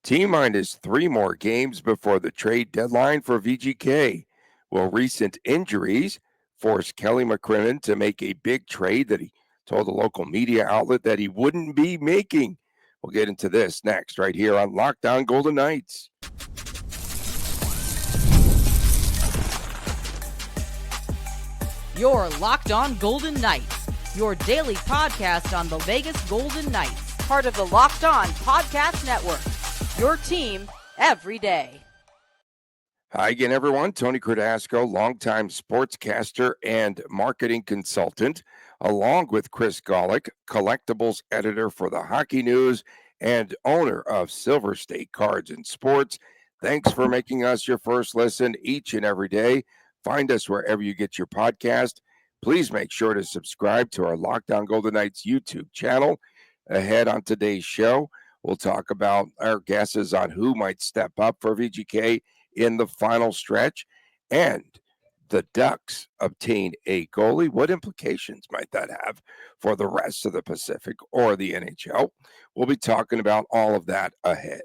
T-minus 3 more games before the trade deadline for VGK. Will recent injuries force Kelly McCrimmon to make a big trade that he told a local media outlet that he wouldn't be making? We'll get into this next, right here on Lockdown Golden Knights. You're Locked On Golden Knights, your daily podcast on the Vegas Golden Knights, part of the Locked On Podcast Network, your team every day. Hi again, everyone. Tony Cardasco, longtime sportscaster and marketing consultant, along with Chris Golick, collectibles editor for the Hockey News and owner of Silver State Cards and Sports. Thanks for making us your first listen each and every day. Find us wherever you get your podcast. Please make sure to subscribe to our Lockdown Golden Knights YouTube channel. Ahead on today's show, we'll talk about our guesses on who might step up for VGK in the final stretch, and the Ducks obtain a goalie. What implications might that have for the rest of the Pacific or the NHL? We'll be talking about all of that ahead.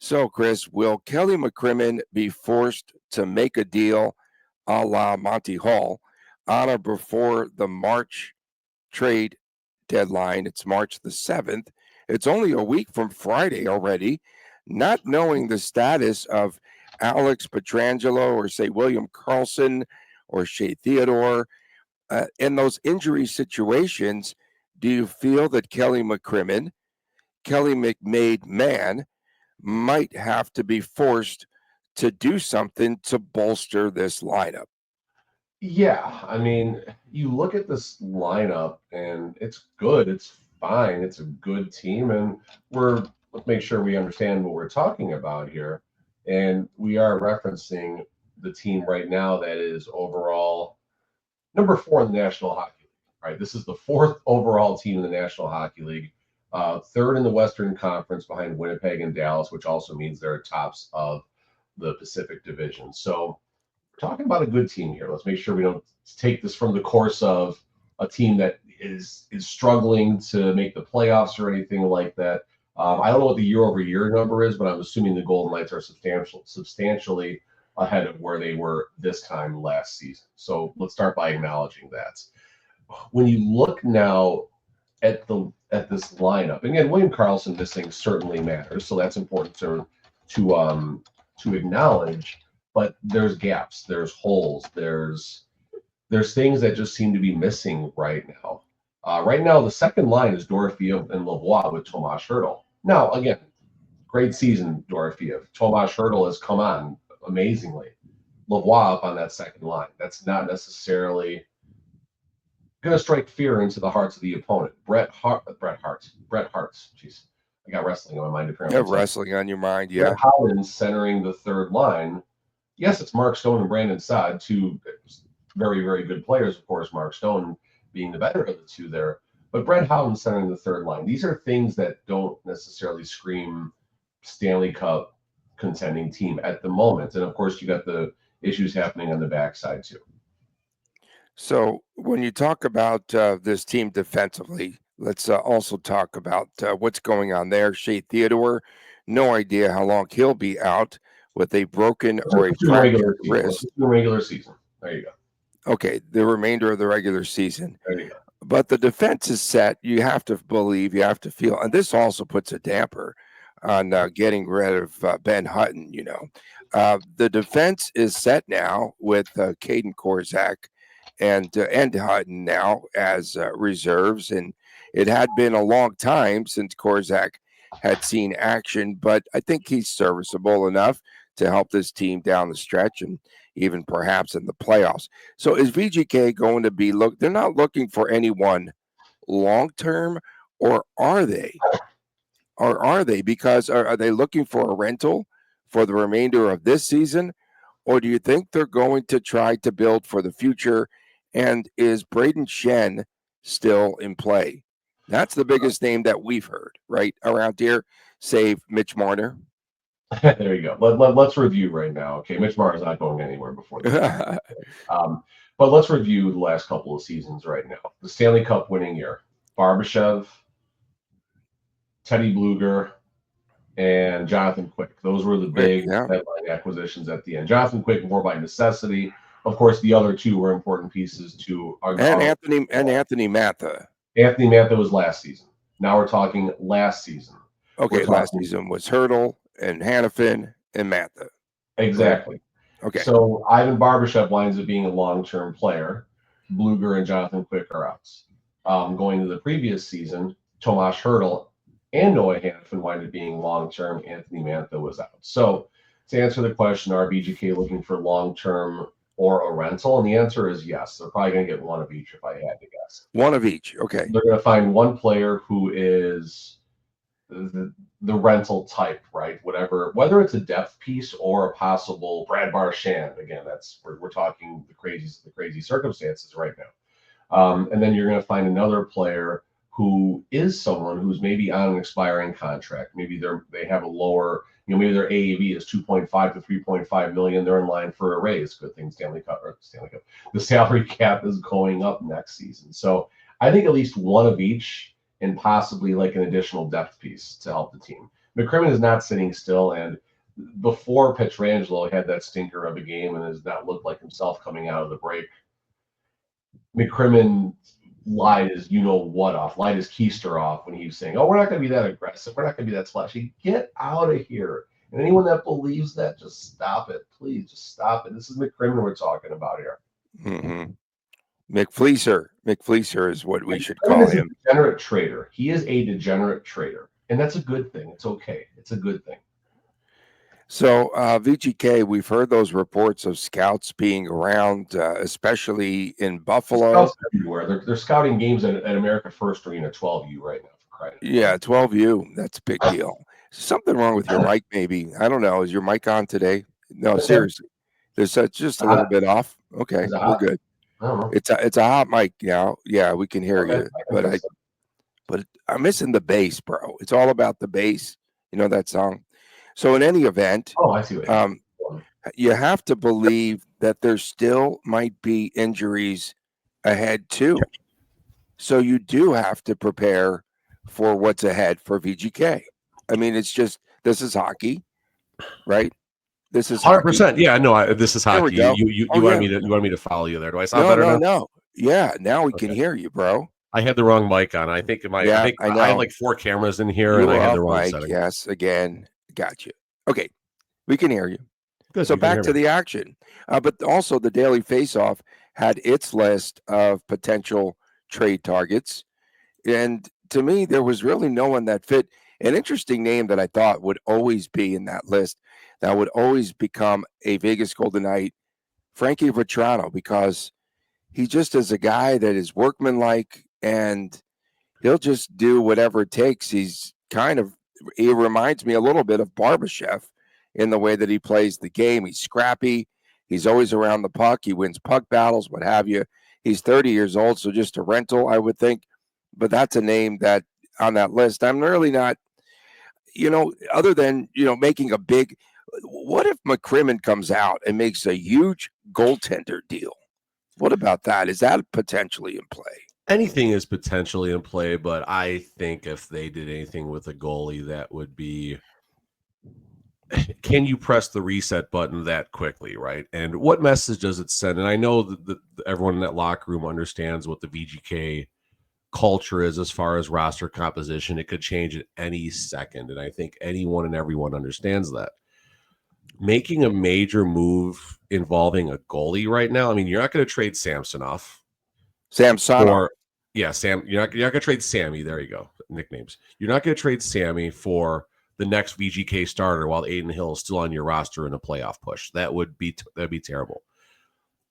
So, Chris, will Kelly McCrimmon be forced to make a deal a la Monty Hall on or before the March trade deadline? It's March the 7th. It's only a week from Friday already. Not knowing the status of Alex Pietrangelo or, say, William Karlsson or Shea Theodore, in those injury situations, do you feel that Kelly McCrimmon, Kelly McMade man, might have to be forced to do something to bolster this lineup? Yeah, I mean, you look at this lineup and it's good. It's fine. It's a good team. And let's make sure we understand what we're talking about here. And we are referencing the team right now that is overall number 4 in the National Hockey League, right? This is the 4th overall team in the National Hockey League, 3rd in the Western Conference behind Winnipeg and Dallas, which also means they're tops of the Pacific Division. So we're talking about a good team here. Let's make sure we don't take this from the course of a team that is struggling to make the playoffs or anything like that. I don't know what the year-over-year number is, but I'm assuming the Golden Knights are substantially ahead of where they were this time last season. So let's start by acknowledging that. When you look now at this lineup, again, William Karlsson missing certainly matters, so that's important to acknowledge. But there's gaps, there's holes, there's things that just seem to be missing right now. Right now, the second line is Dorofeev and Lavoie with Tomas Hertl. Now, again, great season, Dorofeev. Tomas Hertl has come on amazingly. Lavoie up on that second line. That's not necessarily going to strike fear into the hearts of the opponent. Bret Hart. Jeez, I got wrestling on my mind. You have wrestling on your mind, yeah. Brett Howland centering the third line. Yes, it's Mark Stone and Brandon Saad, two very, very good players, of course, Mark Stone being the better of the two there. But Brett Howland centering the third line. These are things that don't necessarily scream Stanley Cup contending team at the moment. And, of course, you got the issues happening on the backside, too. So when you talk about this team defensively, let's also talk about what's going on there. Shea Theodore, no idea how long he'll be out with a broken or a fractured wrist. Regular season. There you go. Okay, the remainder of the regular season. There you go. But the defense is set. You have to believe, you have to feel, and this also puts a damper on getting rid of Ben Hutton. The defense is set now with Caden Korczak and Hutton now as reserves, and it had been a long time since Korczak had seen action, but I think he's serviceable enough to help this team down the stretch and even perhaps in the playoffs. So is VGK going to be they're not looking for anyone long-term, or are they? Or are they? Because are they looking for a rental for the remainder of this season? Or do you think they're going to try to build for the future? And is Braden Shen still in play? That's the biggest name that we've heard right around here, save Mitch Marner. There you go. Let's review right now. Okay, Mitch Marner's not going anywhere before this. But let's review the last couple of seasons right now. The Stanley Cup winning year. Barbashev, Teddy Bluger, and Jonathan Quick. Those were the big headline acquisitions at the end. Jonathan Quick more by necessity. Of course, the other two were important pieces to our Anthony Matha. Anthony Matha was last season. Now we're talking last season. Okay, last season was Hurdle and Hannafin and Matha. Exactly. Okay. So Ivan Barbashev winds up being a long-term player. Bluger and Jonathan Quick are outs. Going to the previous season, Tomas Hurdle and Noah Hannafin wind up being long-term. Anthony Matha was out. So to answer the question, are VGK looking for long-term or a rental? And the answer is yes. They're probably going to get one of each if I had to guess. One of each. Okay. They're going to find one player who is the rental type, right? Whatever, whether it's a depth piece or a possible Brad Marchand. Again, that's we're talking the crazy circumstances right now. And then you're going to find another player who is someone who's maybe on an expiring contract. Maybe they have a lower, maybe their AAV is 2.5 to 3.5 million. They're in line for a raise. Good thing Stanley Cup. The salary cap is going up next season. So I think at least one of each, and possibly like an additional depth piece to help the team. McCrimmon is not sitting still, and before Pietrangelo had that stinker of a game and has not looked like himself coming out of the break, McCrimmon lied his keister off when he was saying, "Oh, we're not going to be that aggressive. We're not going to be that splashy. Get out of here." And anyone that believes that, just stop it. Please, just stop it. This is McCrimmon we're talking about here. Mm-hmm. McFleecer is what we should call him. A degenerate trader. He is a degenerate trader, and that's a good thing. It's okay. It's a good thing. So VGK, we've heard those reports of scouts being around, especially in Buffalo. Scouts everywhere. They're scouting games at America First Arena 12U right now. For credit. Yeah, 12U. That's a big deal. Something wrong with your mic, maybe. I don't know. Is your mic on today? No, seriously. There's just a little bit off. Okay, we're good. It's a hot mic now. Yeah, we can hear you. But I'm missing the bass, bro. It's all about the bass. You know that song? So in any event, I see what you have to believe that there still might be injuries ahead too. So you do have to prepare for what's ahead for VGK. I mean, it's just, this is hockey, right? This is 100%. Yeah, no, this is hockey. You want me to follow you there? Do I sound better now? No. Yeah, now we can hear you, bro. I had the wrong mic on. I think I had like 4 cameras in here, and I had the wrong setting. Yes, again, got you. Okay, we can hear you. Good, so back to the action. But also the Daily Faceoff had its list of potential trade targets. And to me, there was really no one that fit. An interesting name that I thought would always be in that list, that would always become a Vegas Golden Knight, Frankie Vetrano, because he just is a guy that is workmanlike and he'll just do whatever it takes. He reminds me a little bit of Barbashev in the way that he plays the game. He's scrappy. He's always around the puck. He wins puck battles, what have you. He's 30 years old, so just a rental, I would think. But that's a name that on that list, I'm really not, other than, making a big, what if McCrimmon comes out and makes a huge goaltender deal? What about that? Is that potentially in play? Anything is potentially in play, but I think if they did anything with a goalie, that would be, can you press the reset button that quickly, right? And what message does it send? And I know that everyone in that locker room understands what the VGK culture is as far as roster composition. It could change at any second, and I think anyone and everyone understands that. Making a major move involving a goalie right now, I mean, you're not going to trade Samsonov. Sam. You're not going to trade Sammy. There you go. Nicknames. You're not going to trade Sammy for the next VGK starter while Aiden Hill is still on your roster in a playoff push. That'd be terrible.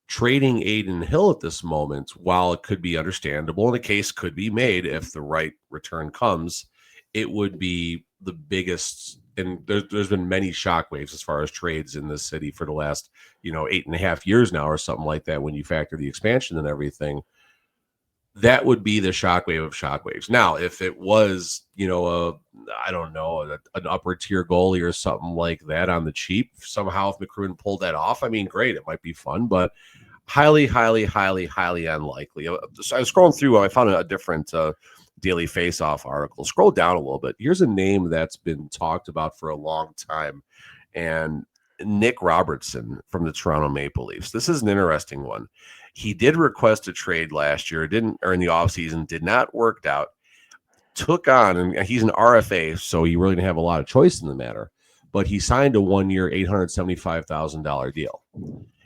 Trading Aiden Hill at this moment, while it could be understandable and a case could be made if the right return comes, it would be the biggest. And there's been many shockwaves as far as trades in this city for the last 8.5 years now or something like that. When you factor the expansion and everything, that would be the shockwave of shockwaves. Now, if it was, an upper tier goalie or something like that on the cheap, somehow if McCrimmon pulled that off, I mean, great, it might be fun, but highly, highly, highly, highly unlikely. So I was scrolling through, I found a different Daily Face-Off article. Scroll down a little bit. Here's a name that's been talked about for a long time, and Nick Robertson from the Toronto Maple Leafs. This is an interesting one. He did request a trade last year, or in the offseason, did not work out. Took on, and he's an RFA, so he really didn't have a lot of choice in the matter, but he signed a 1-year, $875,000 deal.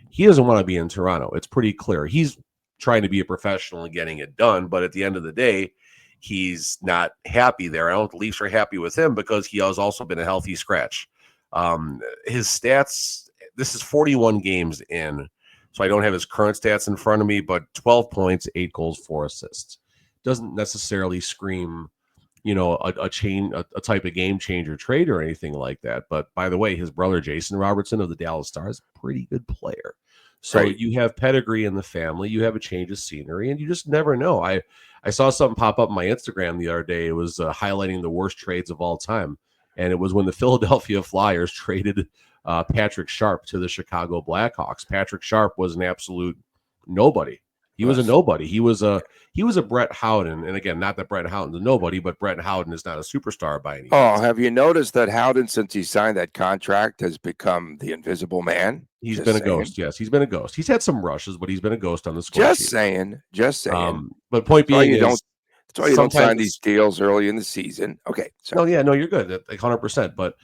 He doesn't want to be in Toronto. It's pretty clear. He's trying to be a professional and getting it done, but at the end of the day, he's not happy there. I don't think the Leafs are happy with him because he has also been a healthy scratch. His stats, this is 41 games in, so I don't have his current stats in front of me, but 12 points, 8 goals, 4 assists. Doesn't necessarily scream, a type of game changer trade or anything like that. But by the way, his brother Jason Robertson of the Dallas Stars, pretty good player. So Right. you have pedigree in the family, you have a change of scenery, and you just never know. I saw something pop up on my Instagram the other day. It was highlighting the worst trades of all time. And it was when the Philadelphia Flyers traded Patrick Sharp to the Chicago Blackhawks. Patrick Sharp was an absolute nobody. He was a nobody. He was a Brett Howden. And again, not that Brett Howden's a nobody, but Brett Howden is not a superstar by any means. Oh, have you noticed that Howden, since he signed that contract, has become the invisible man? He's Just been a saying. ghost. Yes, he's been a ghost. He's had some rushes, but he's been a ghost on the score Just sheet. saying. But point That's why being you is, that's why you don't sign sometimes these deals early in the season. Okay. no, you're good, 100%. But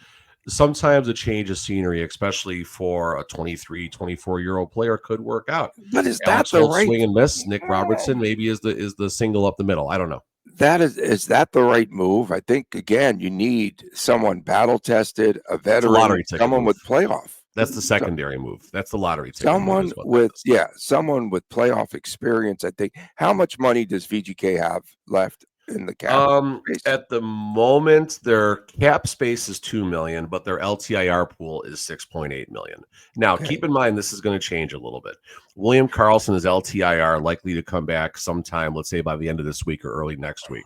sometimes a change of scenery, especially for a 23, 24-year-old player, could work out. But is Alex that the Holtz right swing and miss? Nick Robertson maybe is the single up the middle. I don't know. is that the right move? I think again you need someone battle tested, a veteran, lottery ticket someone move. with playoff. That's the secondary move. That's the lottery ticket. Someone move is what that with is. someone with playoff experience. I think. How much money does VGK have left in the cap space? At the moment, their cap space is $2 million, but their LTIR pool is $6.8 million. Now, Okay. keep in mind this is going to change a little bit. William Karlsson is LTIR likely to come back sometime, let's say by the end of this week or early next week.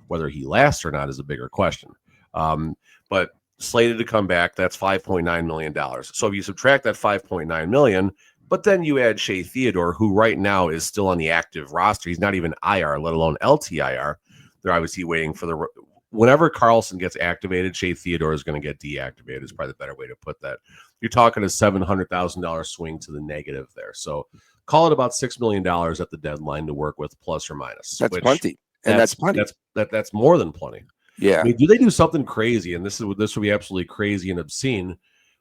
Whether he lasts or not is a bigger question. But slated to come back, that's $5.9 million. So if you subtract that $5.9 million, but then you add Shea Theodore, who right now is still on the active roster. He's not even IR, let alone LTIR. They're obviously waiting for whenever Karlsson gets activated, Shea Theodore is going to get deactivated is probably the better way to put that. You're talking a $700,000 swing to the negative there. So call it about $6 million at the deadline to work with, plus or minus. That's plenty. And that's plenty. That's more than plenty. Yeah. I mean, do they do something crazy? And this would be absolutely crazy and obscene.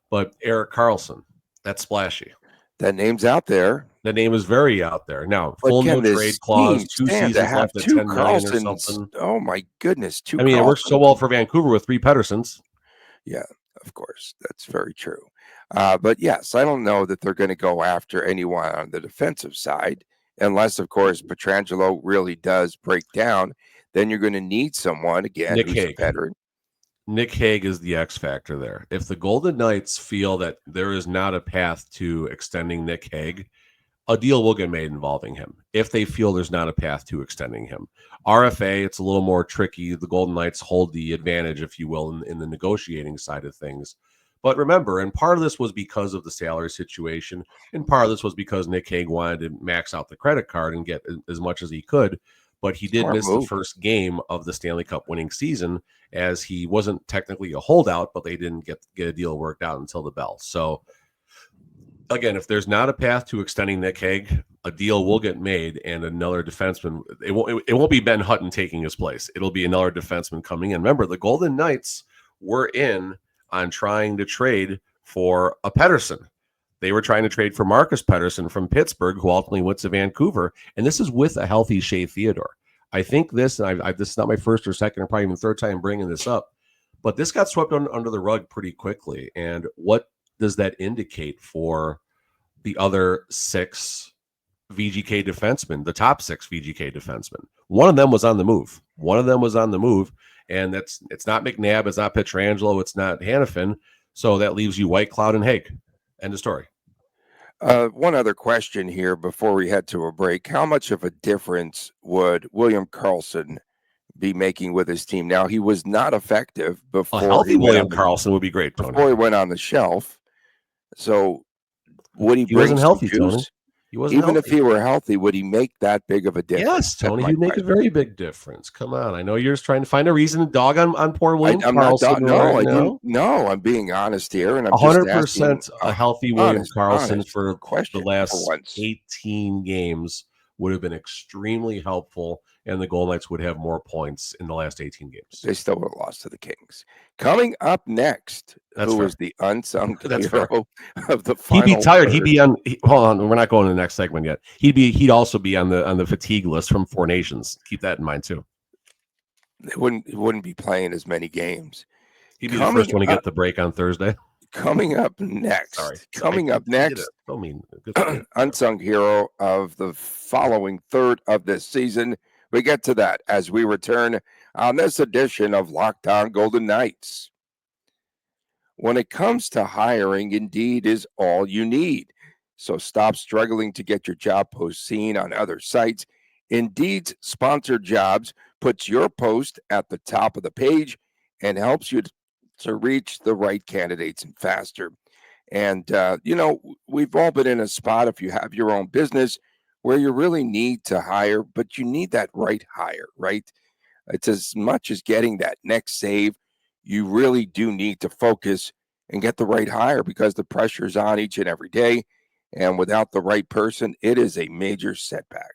But Erik Karlsson, that's splashy. That name's out there. The name is very out there. Now, But full can no this trade clause, team 2 stand to seasons have left at two $10 million or Karlssons? something. Oh my goodness, two. I mean, it works so Karlssons. well for Vancouver with 3 Pedersens. Yeah, of course, that's very true. But yes, I don't know that they're going to go after anyone on the defensive side, unless, of course, Pietrangelo really does break down. Then you're going to need someone again Nick who's Hague. a veteran. Nick Hague is the X factor there. If the Golden Knights feel that there is not a path to extending Nick Hague, a deal will get made involving him. If they feel there's not a path to extending him, RFA, it's a little more tricky. The Golden Knights hold the advantage, if you will, in the negotiating side of things. But remember, and part of this was because of the salary situation, and part of this was because Nick Hague wanted to max out the credit card and get as much as he could. But he did Smart miss move. the first game of the Stanley Cup winning season, as he wasn't technically a holdout, but they didn't get a deal worked out until the bell. So again, if there's not a path to extending Nick Hague, a deal will get made, and another defenseman. It won't be Ben Hutton taking his place. It'll be another defenseman coming in. Remember, the Golden Knights were in on trying to trade for a Pettersson. They were trying to trade for Marcus Pettersson from Pittsburgh, who ultimately went to Vancouver, and this is with a healthy Shea Theodore. I think this, and this is not my first or second or probably even third time bringing this up, but this got swept under the rug pretty quickly. And what does that indicate for the other 6 VGK defensemen, the top 6 VGK defensemen? One of them was on the move. And it's not McNabb, it's not Pietrangelo, it's not Hannafin. So that leaves you Whitecloud and Hague. End of story. One other question here before we head to a break. How much of a difference would William Karlsson be making with his team? Now, he was not effective before. A healthy William Karlsson would be great, Tony. Before he went on the shelf. So would he bring wasn't some healthy, juice? Tony. He wasn't Even healthy. if he were healthy, would he make that big of a difference? Yes, That's Tony, my he'd make a question. very big difference. Come on. I know you're just trying to find a reason to dog on poor William I'm not. Karlsson No, right I now. didn't. No, I'm being honest here, and I'm just asking 100% a healthy William Karlsson honest for the question for last once. 18 games would have been extremely helpful, and the Golden Knights would have more points in the last 18 games. They still would have lost to the Kings. Coming up next, That's who fair. is the unsung That's hero of the He'd final be tired. third? He'd be on. Hold on, we're not going to the next segment yet. He'd also be on the fatigue list from Four Nations. Keep that in mind too. He wouldn't be playing as many games. He'd be the first one to get the break on Thursday. Coming up next. Sorry. Coming up next. Don't mean unsung hero of the following third of this season. We get to that as we return on this edition of Locked On Golden Knights. When it comes to hiring, Indeed is all you need. So stop struggling to get your job post seen on other sites. Indeed's sponsored jobs puts your post at the top of the page and helps you to reach the right candidates and faster. And, we've all been in a spot, if you have your own business, where you really need to hire, but you need that right hire, right? It's as much as getting that next save. You really do need to focus and get the right hire because the pressure is on each and every day. And without the right person, it is a major setback.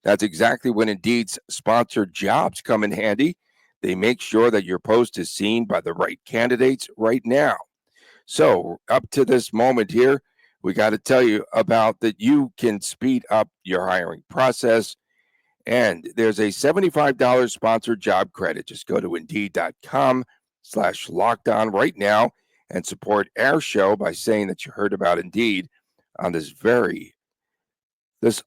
That's exactly when Indeed's sponsored jobs come in handy. They make sure that your post is seen by the right candidates right now. So up to this moment here, we got to tell you about that you can speed up your hiring process. And there's a $75 sponsored job credit. Just go to Indeed.com/lockedon right now and support our show by saying that you heard about Indeed on this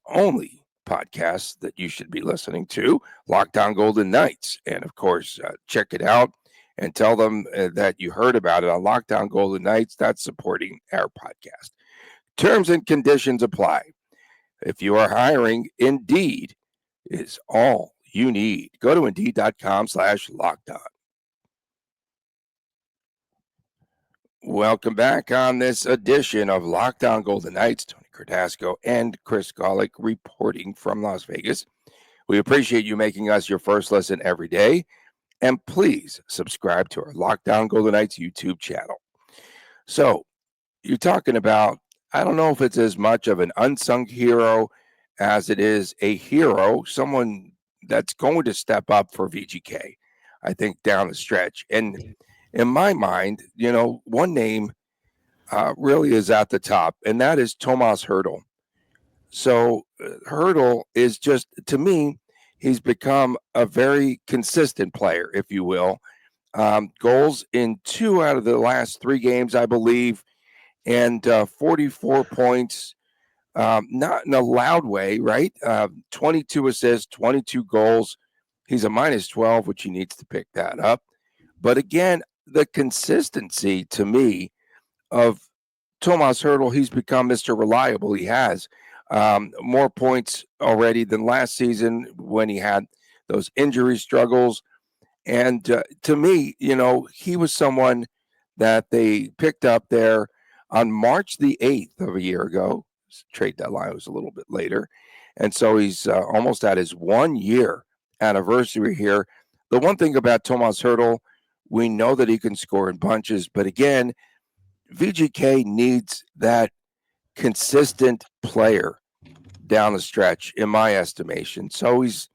only podcast that you should be listening to, Locked On Golden Knights. And of course, check it out and tell them that you heard about it on Locked On Golden Knights. That's supporting our podcast. Terms and conditions apply. If you are hiring, Indeed is all you need. Go to Indeed.com/lockedon. Welcome back on this edition of Locked On Golden Knights. Tony Cardasco and Chris Golick reporting from Las Vegas. We appreciate you making us your first listen every day. And please subscribe to our Locked On Golden Knights YouTube channel. So you're talking about, I don't know if it's as much of an unsung hero as it is a hero, someone that's going to step up for VGK, I think, down the stretch. And in my mind, one name really is at the top, and that is Tomas Hertl. So Hertl is just, to me, he's become a very consistent player, if you will. Goals in 2 out of the last 3 games, I believe, and 44 points, not in a loud way, right? 22 assists, 22 goals. He's a -12, which he needs to pick that up. But again, the consistency to me of Tomas Hertl, he's become Mr. Reliable. He has more points already than last season when he had those injury struggles. And to me, he was someone that they picked up there on March the 8th of a year ago. Trade deadline was a little bit later. And so he's almost at his 1-year anniversary here. The one thing about Tomas Hertl, we know that he can score in bunches, but again, VGK needs that consistent player down the stretch, in my estimation. So he's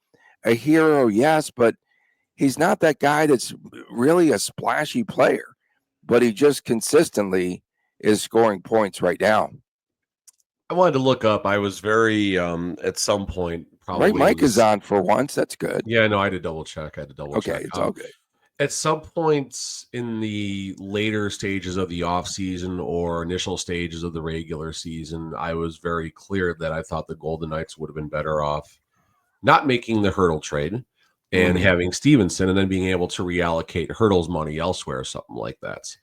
a hero, yes, but he's not that guy that's really a splashy player, but he just consistently is scoring points right now. I wanted to look up. I was very at some point probably. Right, Mike is on for once. That's good. Yeah, no, I had to double check. Check. Okay, it's all good. At some points in the later stages of the offseason or initial stages of the regular season, I was very clear that I thought the Golden Knights would have been better off not making the Hertl trade and having Stevenson and then being able to reallocate Hertl's money elsewhere or something like that.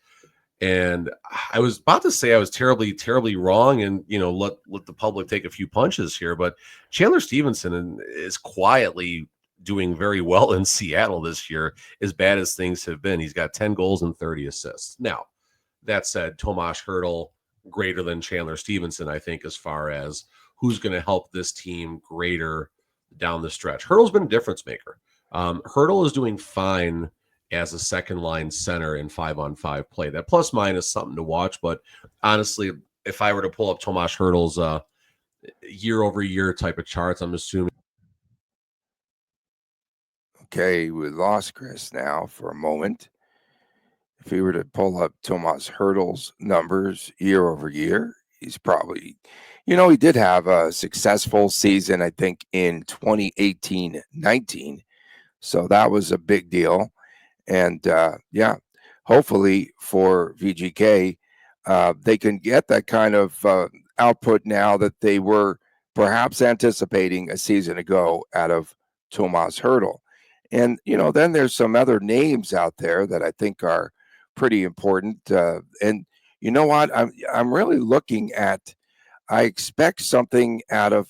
And I was about to say I was terribly, terribly wrong and, let the public take a few punches here. But Chandler Stevenson is quietly doing very well in Seattle this year, as bad as things have been. He's got 10 goals and 30 assists. Now, that said, Tomas Hertl greater than Chandler Stevenson, I think, as far as who's going to help this team greater down the stretch. Hurdle's been a difference maker. Hurdle is doing fine as a second line center in 5-on-5 play. That plus minus something to watch, but honestly, if I were to pull up Tomas Hurdle's year over year type of charts, I'm assuming. Okay, we lost Chris now for a moment. If he were to pull up Tomas Hurdle's numbers year over year, he's probably, he did have a successful season, I think, in 2018-19. So that was a big deal. And hopefully for VGK, they can get that kind of output now that they were perhaps anticipating a season ago out of Tomas Hurdle. And, then there's some other names out there that I think are pretty important. And you know what? I'm really looking at, I expect something out of,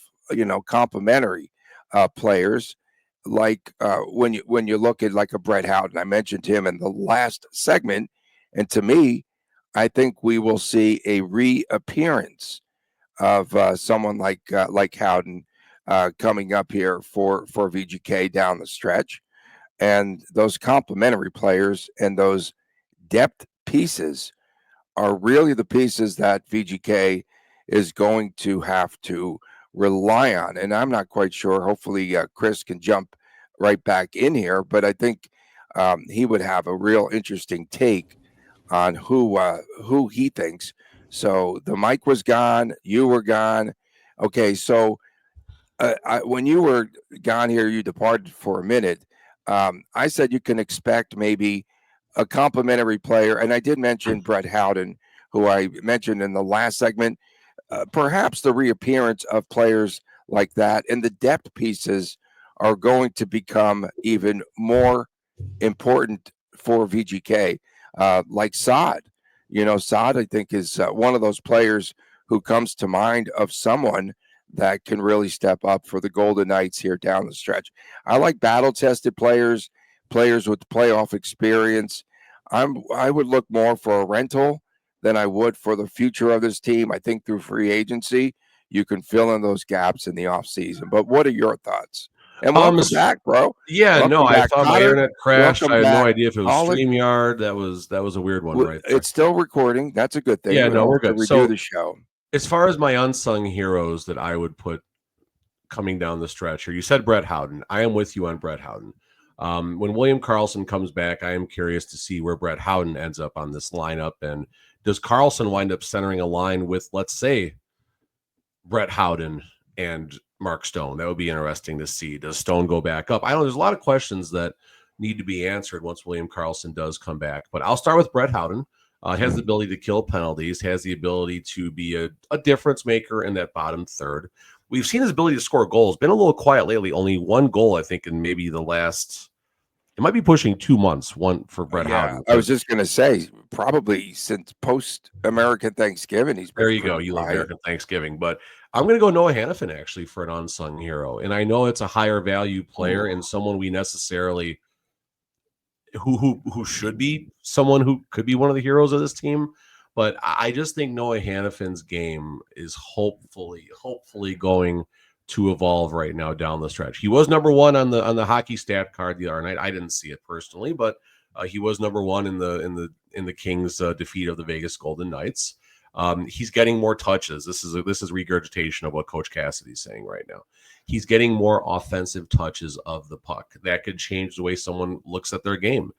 complimentary players. Like when you look at like a Brett Howden, I mentioned him in the last segment, and to me, I think we will see a reappearance of someone like Howden coming up here for VGK down the stretch, and those complementary players and those depth pieces are really the pieces that VGK is going to have to rely on. And I'm not quite sure. Hopefully, Chris can jump right back in here, but I think he would have a real interesting take on who he thinks. So the mic was gone. You were gone. Okay, so when you were gone here, you departed for a minute. I said you can expect maybe a complimentary player, and I did mention Brett Howden, who I mentioned in the last segment. Perhaps the reappearance of players like that and the depth pieces are going to become even more important for VGK. Like Saad, Saad, I think, is one of those players who comes to mind of someone that can really step up for the Golden Knights here down the stretch. I like battle-tested players with playoff experience. I would look more for a rental than I would for the future of this team. I think through free agency, you can fill in those gaps in the offseason. But what are your thoughts? And welcome back, bro. Yeah, welcome no, back, I thought Connor. my internet crashed. Welcome I had back, no idea if it was Colin. StreamYard. That was a weird one, right there. It's still recording. That's a good thing. Yeah, no, we're good. Redo So the show. As far as my unsung heroes that I would put coming down the stretch here, you said Brett Howden. I am with you on Brett Howden. When William Karlsson comes back, I am curious to see where Brett Howden ends up on this lineup. And does Karlsson wind up centering a line with, let's say, Brett Howden and Mark Stone? That would be interesting to see. Does Stone go back up? I don't know. There's a lot of questions that need to be answered once William Karlsson does come back. But I'll start with Brett Howden. Has the ability to kill penalties, has the ability to be a difference maker in that bottom third. We've seen his ability to score goals. Been a little quiet lately. Only one goal, I think, in maybe the last, it might be pushing 2 months, one for Brett Howden. I was just going to say, probably since post-American Thanksgiving, he's been there you go. You love American Thanksgiving. But I'm going to go Noah Hannafin, actually, for an unsung hero. And I know it's a higher value player and someone we necessarily who should be someone who could be one of the heroes of this team. But I just think Noah Hannafin's game is hopefully going to evolve right now down the stretch. He was number one on the hockey stat card the other night. I didn't see it personally, but he was number one in the Kings' defeat of the Vegas Golden Knights. He's getting more touches. This is regurgitation of what Coach Cassidy's saying right now. He's getting more offensive touches of the puck. That could change the way someone looks at their game.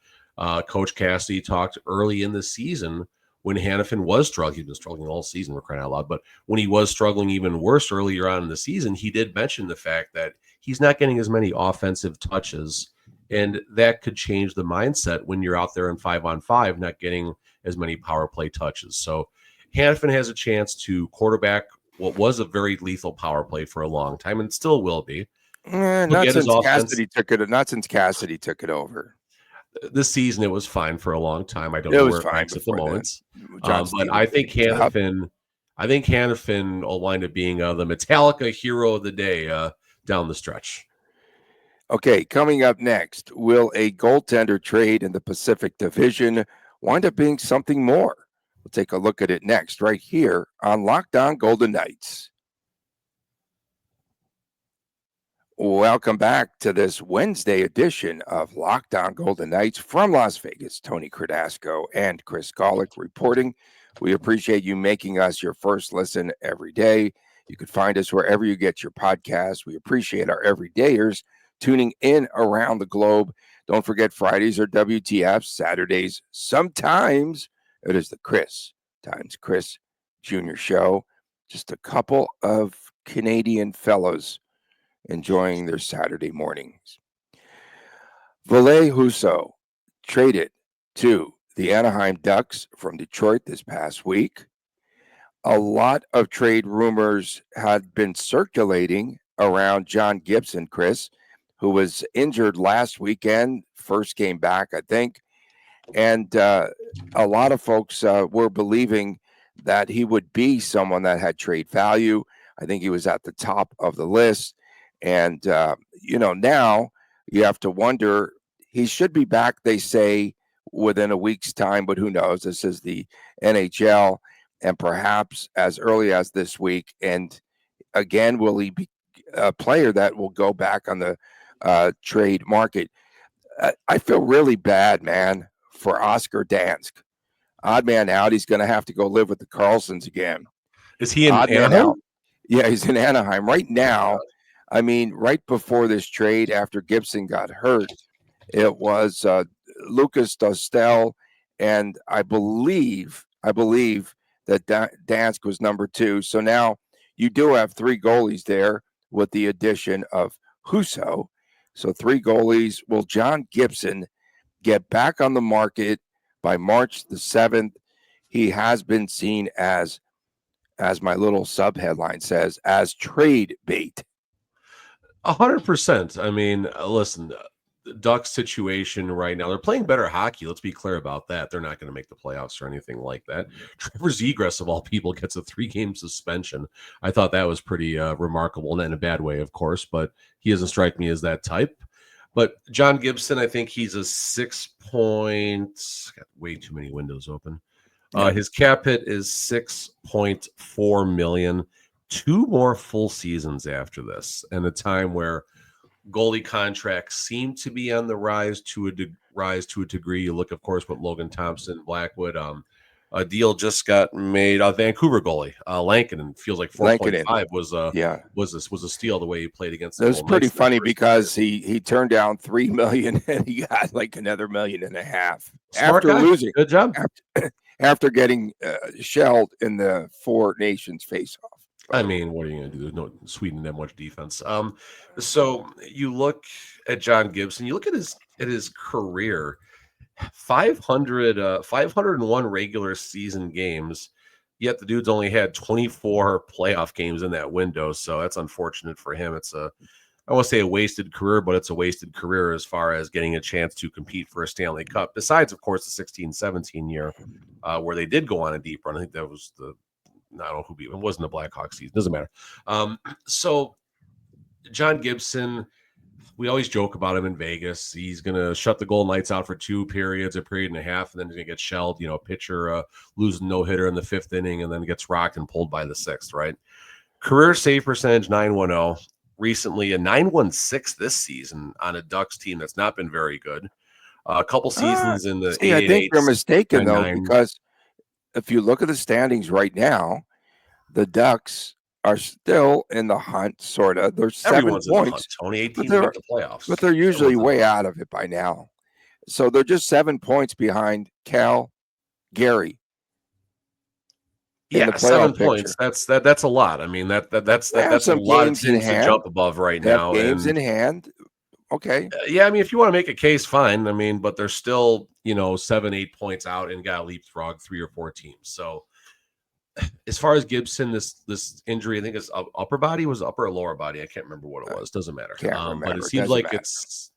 Coach Cassidy talked early in the season when Hannafin was struggling. He's been struggling all season, we're crying out loud. But when he was struggling even worse earlier on in the season, he did mention the fact that he's not getting as many offensive touches. And that could change the mindset when you're out there in 5-on-5, not getting as many power play touches. So Hannafin has a chance to quarterback what was a very lethal power play for a long time and still will be. Not since Cassidy took it over. This season, it was fine for a long time. I don't know where it ranks at the moment. But I think Hannafin will wind up being the Metallica hero of the day down the stretch. Okay, coming up next, will a goaltender trade in the Pacific Division wind up being something more? We'll take a look at it next, right here on Locked On Golden Knights. Welcome back to this Wednesday edition of Locked On Golden Knights from Las Vegas. Tony Cardasco and Chris Golick reporting. We appreciate you making us your first listen every day. You can find us wherever you get your podcasts. We appreciate our everydayers tuning in around the globe. Don't forget Fridays are WTF, Saturdays sometimes it is the Chris times Chris Jr. show. Just a couple of Canadian fellows enjoying their Saturday mornings. Ville Husso traded to the Anaheim Ducks from Detroit this past week. A lot of trade rumors had been circulating around John Gibson, Chris, who was injured last weekend, first game back, I think. And a lot of folks were believing that he would be someone that had trade value. I think he was at the top of the list. And, now you have to wonder, he should be back, they say, within a week's time, but who knows? This is the NHL, and perhaps as early as this week. And again, will he be a player that will go back on the trade market? I feel really bad, man, for Oscar Dansk. Odd man out. He's going to have to go live with the Carlsons again. Is he in Anaheim? Yeah, he's in Anaheim right now. I mean, right before this trade, after Gibson got hurt, it was Lucas Dostal, and I believe that Dansk was number 2. So now you do have 3 goalies there with the addition of Husso. So 3 goalies. Will John Gibson get back on the market by March the 7th? He has been seen as my little sub headline says, as trade bait. 100%. I mean, listen, the Ducks situation right now, they're playing better hockey. Let's be clear about that. They're not going to make the playoffs or anything like that. Trevor Zegras, of all people, gets a 3-game suspension. I thought that was pretty remarkable, not in a bad way, of course, but he doesn't strike me as that type. But John Gibson, I think he's a 6 point. Got way too many windows open. His cap hit is $6.4 million. 2 more full seasons after this, and a time where goalie contracts seem to be on the rise to a degree. You look, of course, with Logan Thompson, Blackwood. A deal just got made. Vancouver goalie Lankinen, feels like 4.5 was a steal the way he played against. It was pretty funny because he turned down $3 million and he got like another $1.5 million after losing. Good job. After getting shelled in the Four Nations face-off. I mean, what are you going to do? There's no Sweden that much defense. So you look at John Gibson. You look at his career. 501 regular season games, yet the dude's only had 24 playoff games in that window. So that's unfortunate for him. It's I won't say a wasted career, but it's a wasted career as far as getting a chance to compete for a Stanley Cup. Besides, of course, the 16-17 year where they did go on a deep run. I think that was I don't know who beat. It wasn't the Blackhawks season. Doesn't matter. So John Gibson, we always joke about him in Vegas. He's going to shut the Golden Knights out for 2 periods, a period and a half, and then he's going to get shelled. Pitcher losing no-hitter in the 5th inning and then gets rocked and pulled by the 6th, right? Career save percentage, 910. Recently, a 916 this season on a Ducks team that's not been very good. A couple seasons in the 8-8. I think you're mistaken, though, because if you look at the standings right now, the Ducks are still in the hunt, sort of. They're 7 points. In the hunt, Tony, 18 to make the playoffs. But they're usually way out of it by now. So they're just 7 points behind Cal, Gary. Yeah, 7 points. That's a lot. I mean, that's a lot of teams to jump above right now. Games in hand. Okay. Yeah, I mean, if you want to make a case, fine. I mean, but they're still, 7-8 points out and got leapfrog 3 or 4 teams. So as far as Gibson, this injury, I think it's upper body, was upper or lower body. I can't remember what it was. Doesn't matter. But it seems like it's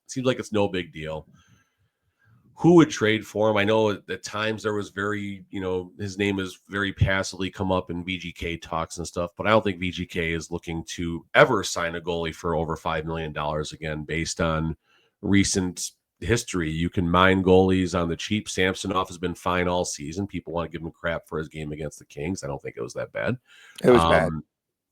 no big deal. Who would trade for him? I know at times there was very, his name is very passively come up in VGK talks and stuff, but I don't think VGK is looking to ever sign a goalie for over $5 million again, based on recent history. You can mine goalies on the cheap. Samsonov has been fine all season. People want to give him crap for his game against the Kings. I don't think it was that bad. It was bad.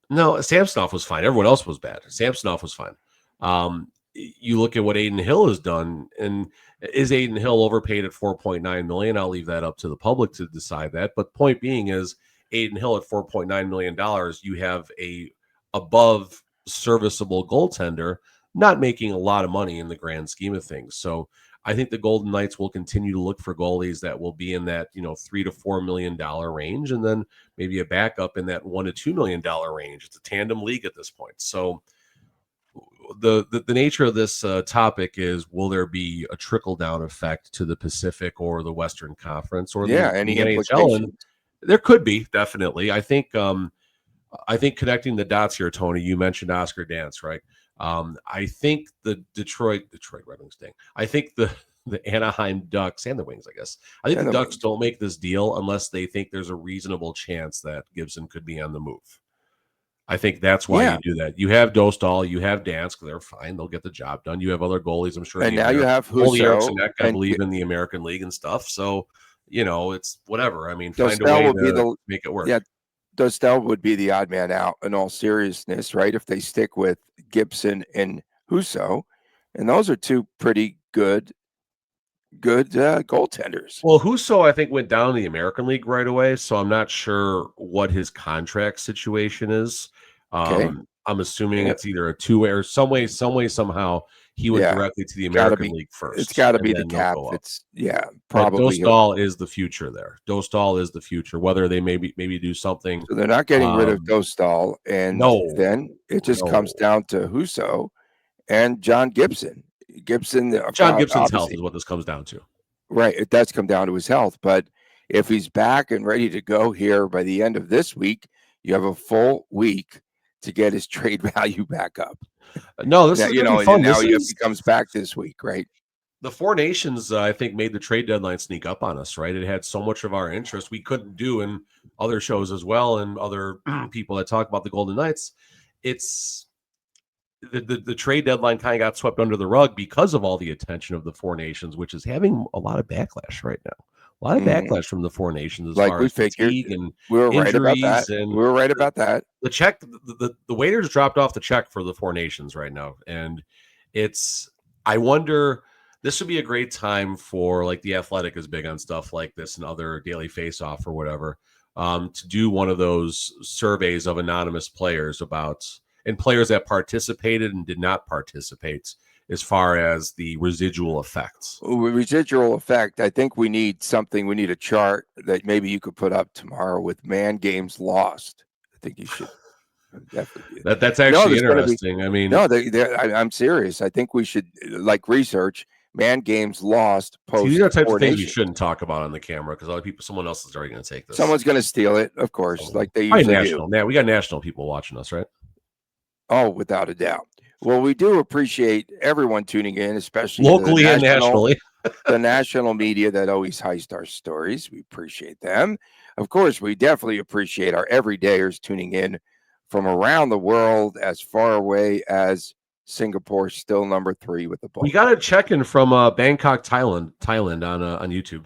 No, Samsonov was fine. Everyone else was bad. Samsonov was fine. You look at what Aiden Hill has done, and is Aiden Hill overpaid at $4.9 million? I'll leave that up to the public to decide that. But point being is, Aiden Hill at $4.9 million, you have a above serviceable goaltender, not making a lot of money in the grand scheme of things. So I think the Golden Knights will continue to look for goalies that will be in that $3 to $4 million range, and then maybe a backup in that $1 to $2 million range. It's a tandem league at this point. So the nature of this topic is, will there be a trickle down effect to the Pacific or the Western Conference or any the NHL? implications? And there could be, definitely. I think connecting the dots here, Tony, you mentioned Oscar Dance, right? I think the Detroit Red Wings thing. I think the Anaheim Ducks and the Wings, I guess. I think the Ducks don't make this deal unless they think there's a reasonable chance that Gibson could be on the move. I think that's why you do that. You have Dostal, you have Dansk. They're fine. They'll get the job done. You have other goalies, I'm sure. And now you have Husso. I believe in the American League and stuff. So, it's whatever. I mean, find a way to make it work. Yeah, Dostal would be the odd man out in all seriousness, right? If they stick with Gibson and Husso. And those are two pretty good goaltenders. Well, Husso, I think, went down to the American League right away, so I'm not sure what his contract situation is. Okay. I'm assuming it's either a two-way or somehow he went directly to the American League first. It's got to be the cap. It's probably. But Dostal is the future there. Dostal is the future. Whether they maybe do something. So they're not getting rid of Dostal, and then it just comes down to Husso and John Gibson. Gibson's health is what this comes down to. Right. It does come down to his health. But if he's back and ready to go here by the end of this week, you have a full week to get his trade value back up. No, this is fun. Now he comes back this week, right? The Four Nations, I think, made the trade deadline sneak up on us, right? It had so much of our interest we couldn't do in other shows as well, and other people that talk about the Golden Knights. It's the trade deadline kind of got swept under the rug because of all the attention of the Four Nations, which is having a lot of backlash right now. A lot of backlash from the Four Nations as far as fatigue and we were right about that. And we were right about that. The check, the waiters dropped off the check for the Four Nations right now, and I wonder. This would be a great time for, like, The Athletic is big on stuff like this and other Daily Face-Off or whatever, to do one of those surveys of anonymous players and players that participated and did not participate as far as the residual effects. Residual effect, I think we need something. We need a chart that maybe you could put up tomorrow with man games lost. I think you should definitely. That's actually interesting. I'm serious. I think we should research man games lost post. These are types of things you shouldn't talk about on the camera because someone else is already going to take this. Someone's going to steal it, of course, like they usually do. Yeah, we got national people watching us, right? Oh, without a doubt. Well, we do appreciate everyone tuning in, especially locally and nationally. The national media that always heist our stories. We appreciate them. Of course, we definitely appreciate our everydayers tuning in from around the world, as far away as Singapore, still number 3 with the ball. We got a check-in from Bangkok, Thailand on YouTube.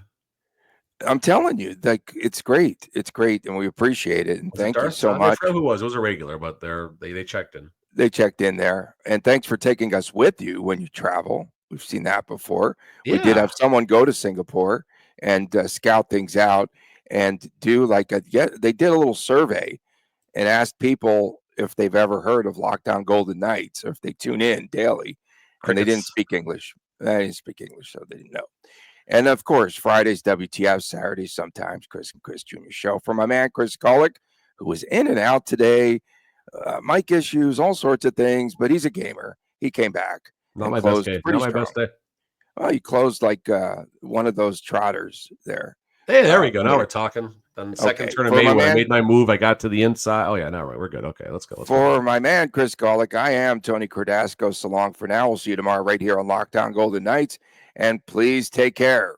I'm telling you, it's great. It's great, and we appreciate it. And thank you so much. Who was? It was a regular, but they checked in. They checked in there, and thanks for taking us with you when you travel. We've seen that before. Yeah. We did have someone go to Singapore and scout things out and do they did a little survey and asked people if they've ever heard of Lockdown Golden Knights or if they tune in daily. And they didn't speak English. They didn't speak English, so they didn't know. And of course, Fridays, WTF, Saturdays, sometimes Chris and Chris Jr. show for my man, Chris Golick, who was in and out today. Mic issues, all sorts of things, but he's a gamer. He came back. Not my best day. Not my best day. Well, he closed like one of those trotters there. Hey, there we go. Now we're talking. Then the second turn of May, when I made my move, I got to the inside. Oh, yeah, now we're good. Okay, let's go. For my man, Chris Golick, I am Tony Cardasco. So long for now. We'll see you tomorrow right here on Lockdown Golden Knights. And please take care.